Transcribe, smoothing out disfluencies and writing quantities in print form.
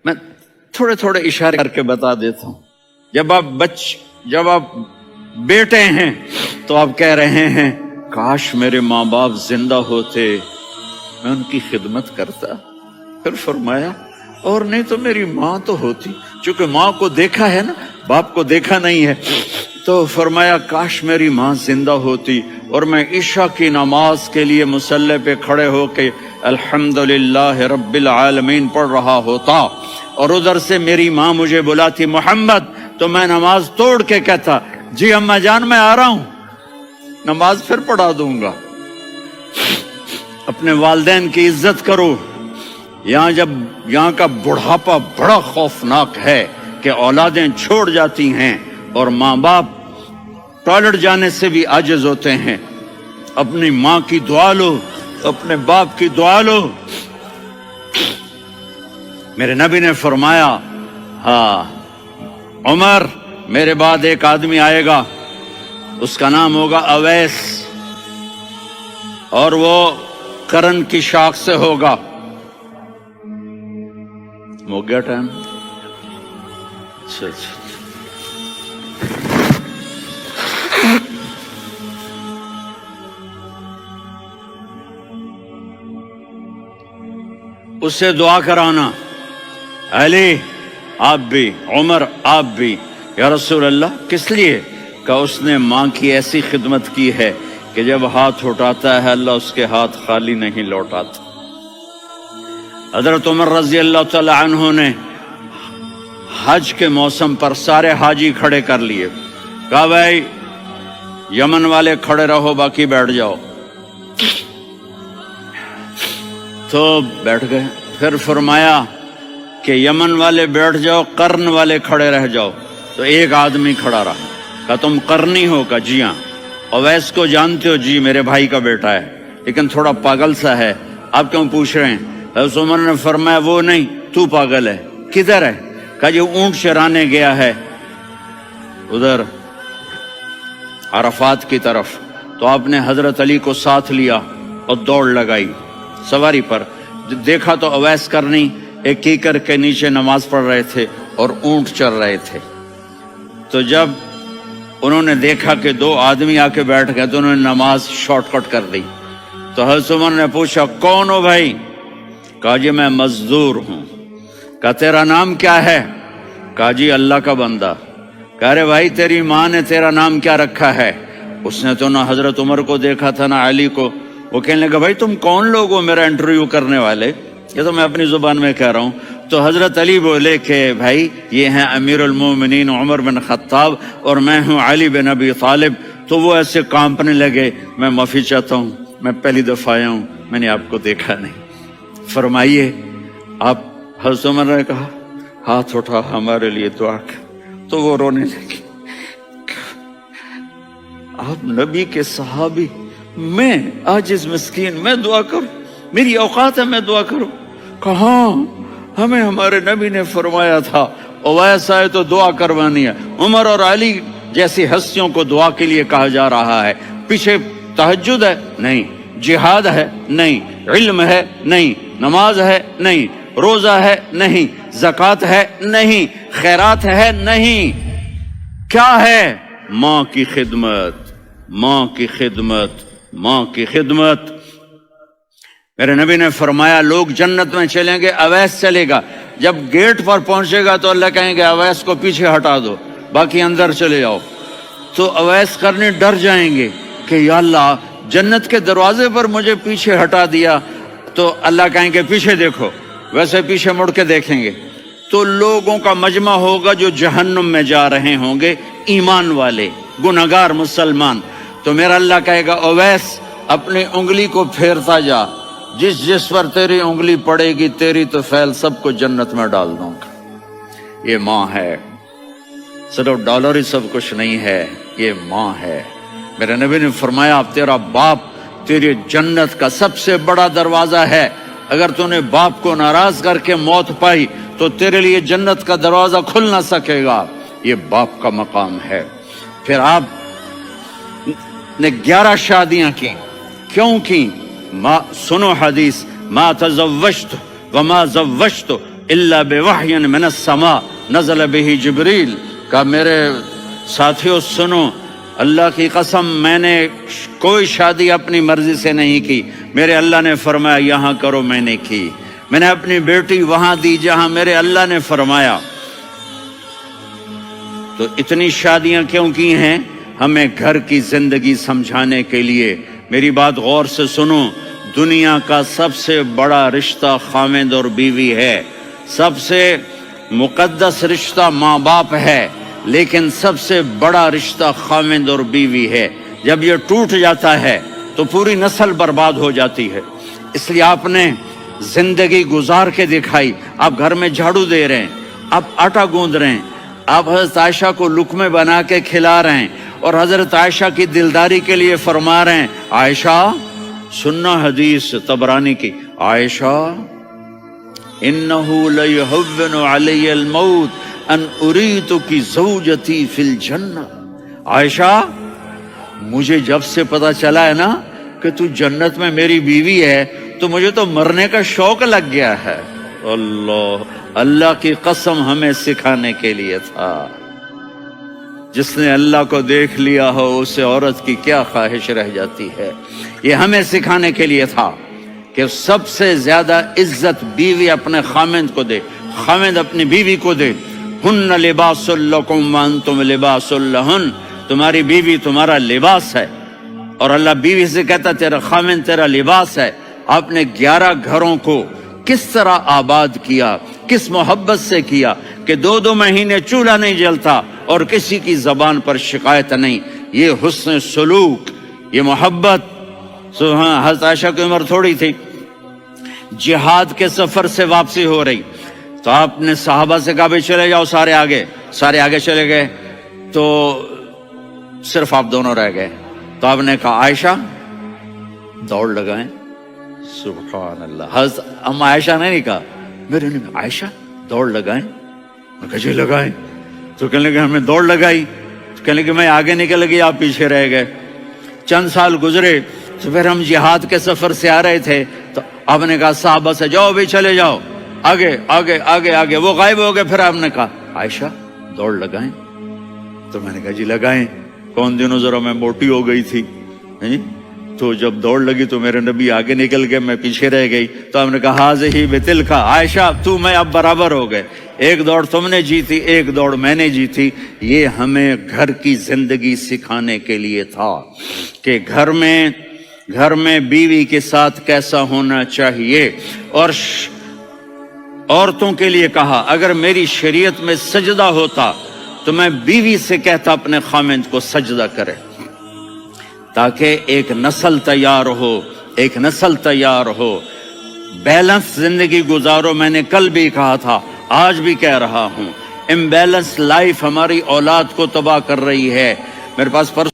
میں تھوڑے تھوڑے اشارے کر کے بتا دیتا ہوں. جب آپ بیٹے ہیں تو آپ کہہ رہے ہیں کاش میرے ماں باپ زندہ ہوتے، میں ان کی خدمت کرتا. پھر فرمایا اور نہیں تو میری ماں تو ہوتی. چونکہ ماں کو دیکھا ہے نا، باپ کو دیکھا نہیں ہے، تو فرمایا کاش میری ماں زندہ ہوتی اور میں عشاء کی نماز کے لیے مصلی پہ کھڑے ہو کے الحمدللہ رب العالمین پڑھ رہا ہوتا، اور ادھر سے میری ماں مجھے بلاتی محمد، تو میں نماز توڑ کے کہتا جی اماں جان میں آ رہا ہوں، نماز پھر پڑھا دوں گا. اپنے والدین کی عزت کرو. یہاں کا بڑھاپا بڑا خوفناک ہے کہ اولادیں چھوڑ جاتی ہیں اور ماں باپ ٹوائلٹ جانے سے بھی عاجز ہوتے ہیں. اپنی ماں کی دعا لو، اپنے باپ کی دعا لو. میرے نبی نے فرمایا ہاں عمر میرے بعد ایک آدمی آئے گا، اس کا نام ہوگا اویس، اور وہ کرن کی شاخ سے ہوگا. ہو گیا ٹائم؟ اچھا. اس سے دعا کرانا، علی آپ بھی، عمر آپ بھی. یا رسول اللہ کس لیے؟ کہ اس نے ماں کی ایسی خدمت کی ہے کہ جب ہاتھ اٹھاتا ہے اللہ اس کے ہاتھ خالی نہیں لوٹاتا. حضرت عمر رضی اللہ تعالی عنہ نے حج کے موسم پر سارے حاجی کھڑے کر لیے، کہا بھائی یمن والے کھڑے رہو باقی بیٹھ جاؤ. تو بیٹھ گئے. پھر فرمایا کہ یمن والے بیٹھ جاؤ، قرن والے کھڑے رہ جاؤ. تو ایک آدمی کھڑا رہا. کہا تم قرنی ہو؟ کہا جی ہاں. اویس کو جانتے ہو؟ جی میرے بھائی کا بیٹا ہے لیکن تھوڑا پاگل سا ہے، آپ کیوں پوچھ رہے ہیں؟ حضرت عمر نے فرمایا وہ نہیں، تو پاگل ہے. کدھر ہے؟ کہا جی اونٹ چرانے گیا ہے ادھر عرفات کی طرف. تو آپ نے حضرت علی کو ساتھ لیا اور دوڑ لگائی سواری پر. دیکھا تو اویس کرنی ایک کیکر کے نیچے نماز پڑھ رہے تھے اور اونٹ چر رہے تھے. تو جب انہوں نے دیکھا کہ دو آدمی آ کے بیٹھ گئے تو انہوں نے نماز شارٹ کٹ کر دی. تو حضرت عمر نے پوچھا کون ہو بھائی؟ کہا جی میں مزدور ہوں. کہا تیرا نام کیا ہے؟ کہا جی اللہ کا بندہ. کہا رے بھائی تیری ماں نے تیرا نام کیا رکھا ہے؟ اس نے تو نہ حضرت عمر کو دیکھا تھا نہ علی کو. وہ کہنے لگا بھائی تم کون لوگ ہو میرا انٹرویو کرنے والے؟ یہ تو میں اپنی زبان میں کہہ رہا ہوں. تو حضرت علی بولے کہ بھائی یہ ہیں امیر المومنین عمر بن خطاب اور میں ہوں علی بن ابی طالب. تو وہ ایسے کانپنے لگے. میں معافی چاہتا ہوں، میں پہلی دفعہ آیا ہوں، میں نے آپ کو دیکھا نہیں. فرمائیے آپ. حضرت عمر نے کہا ہاتھ اٹھا ہمارے لیے دعا کر. تو وہ رونے لگے. آپ نبی کے صحابی، میں عاجز مسکین میں دعا کروں؟ میری اوقات ہے میں دعا کروں؟ کہاں؟ ہمیں ہمارے نبی نے فرمایا تھا اویس آئے تو دعا کروانی ہے. عمر اور علی جیسی ہستیوں کو دعا کے لیے کہا جا رہا ہے. پیچھے تہجد ہے؟ نہیں. جہاد ہے؟ نہیں. علم ہے؟ نہیں. نماز ہے؟ نہیں. روزہ ہے؟ نہیں. زکوٰۃ ہے؟ نہیں. خیرات ہے؟ نہیں. کیا ہے؟ ماں کی خدمت، ماں کی خدمت، ماں کی خدمت. میرے نبی نے فرمایا لوگ جنت میں چلیں گے، اویس چلے گا. جب گیٹ پر پہنچے گا تو اللہ کہیں گے اویس کو پیچھے ہٹا دو، باقی اندر چلے جاؤ. تو اویس کرنے ڈر جائیں گے کہ یا اللہ جنت کے دروازے پر مجھے پیچھے ہٹا دیا. تو اللہ کہیں گے پیچھے دیکھو، ویسے پیچھے مڑ کے دیکھیں گے تو لوگوں کا مجمع ہوگا جو جہنم میں جا رہے ہوں گے، ایمان والے، گنہگار مسلمان. تو میرا اللہ کہے گا اویس اپنی انگلی کو پھیرتا جا، جس پر تیری انگلی پڑے گی تیری تو فعل سب کو جنت میں ڈال دوں گا. یہ ماں ہے، صرف ڈالر ہی سب کچھ نہیں ہے، یہ ماں ہے. میرے نبی نے فرمایا اب تیرا باپ تیری جنت کا سب سے بڑا دروازہ ہے. اگر تو نے باپ کو ناراض کر کے موت پائی تو تیرے لیے جنت کا دروازہ کھل نہ سکے گا. یہ باپ کا مقام ہے. پھر آپ نے 11 شادیاں کی. کیوں کی؟ سنو حدیث، ما تزوجت وما زوجت الا بوحی من السماء نزل به جبریل. کہا میرے ساتھیوں سنو، اللہ کی قسم میں نے کوئی شادی اپنی مرضی سے نہیں کی. میرے اللہ نے فرمایا یہاں کرو، میں نے کی. میں نے اپنی بیٹی وہاں دی جہاں میرے اللہ نے فرمایا. تو اتنی شادیاں کیوں کی ہیں؟ ہمیں گھر کی زندگی سمجھانے کے لیے. میری بات غور سے سنو، دنیا کا سب سے بڑا رشتہ خاوند اور بیوی ہے. سب سے مقدس رشتہ ماں باپ ہے، لیکن سب سے بڑا رشتہ خاوند اور بیوی ہے. جب یہ ٹوٹ جاتا ہے تو پوری نسل برباد ہو جاتی ہے. اس لیے آپ نے زندگی گزار کے دکھائی. آپ گھر میں جھاڑو دے رہے ہیں، آپ آٹا گوندھ رہے ہیں، آپ حضرت عائشہ کو لقمے بنا کے کھلا رہے ہیں، اور حضرت عائشہ کی دلداری کے لیے فرما رہے ہیں عائشہ سننا حدیث طبرانی کی، عائشہ انہو لیہون علی الموت ان اریتک زوجتی فی الجنہ. عائشہ مجھے جب سے پتا چلا ہے نا کہ تو جنت میں میری بیوی ہے تو مجھے تو مرنے کا شوق لگ گیا ہے. اللہ کی قسم ہمیں سکھانے کے لیے تھا. جس نے اللہ کو دیکھ لیا ہو اسے عورت کی کیا خواہش رہ جاتی ہے. یہ ہمیں سکھانے کے لیے تھا کہ سب سے زیادہ عزت بیوی اپنے خاوند کو دے، خاوند اپنی بیوی کو دے. ہن لباس لکم وانتم لباس لہن، تمہاری بیوی تمہارا لباس ہے. اور اللہ بیوی سے کہتا تیرا خاوند تیرا لباس ہے. آپ نے 11 گھروں کو کس طرح آباد کیا، کس محبت سے کیا کہ 2 مہینے چولہا نہیں جلتا اور کسی کی زبان پر شکایت نہیں. یہ حسن سلوک، یہ محبت. حضرت عائشہ کی عمر تھوڑی تھی، جہاد کے سفر سے واپسی ہو رہی تو آپ نے صحابہ سے کہا بھی چلے جاؤ سارے آگے چلے گئے تو صرف آپ دونوں رہ گئے. تو آپ نے کہا عائشہ دوڑ لگائیں. سبحان اللہ. حضرت اما عائشہ نے نہیں کہا، میرے نے عائشہ دوڑ لگائیں. میں کہا جی لگائیں. تو کہنے لگے ہمیں دوڑ لگائی. کہنے لگے میں آگے نکل گئی، آپ پیچھے رہ گئے. چند سال گزرے تو پھر ہم جہاد کے سفر سے آ رہے تھے تو آپ نے کہا صحابہ سے جاؤ بھی چلے جاؤ آگے آگے آگے آگے. وہ غائب ہو گئے. پھر آپ نے کہا عائشہ دوڑ لگائیں. تو میں نے کہا جی لگائیں. کون دنوں ذرا میں موٹی ہو گئی تھی تو جب دوڑ لگی تو میرے نبی آگے نکل گئے، میں پیچھے رہ گئی. تو ہم نے کہا ہاذہ بتلک، عائشہ تو میں اب برابر ہو گئے. ایک دوڑ تم نے جیتی، ایک دوڑ میں نے جیتی. یہ ہمیں گھر کی زندگی سکھانے کے لیے تھا کہ گھر میں بیوی کے ساتھ کیسا ہونا چاہیے. اور عورتوں کے لیے کہا اگر میری شریعت میں سجدہ ہوتا تو میں بیوی سے کہتا اپنے خاوند کو سجدہ کرے، تاکہ ایک نسل تیار ہو. بیلنس زندگی گزارو. میں نے کل بھی کہا تھا، آج بھی کہہ رہا ہوں، امبیلنس لائف ہماری اولاد کو تباہ کر رہی ہے. میرے پاس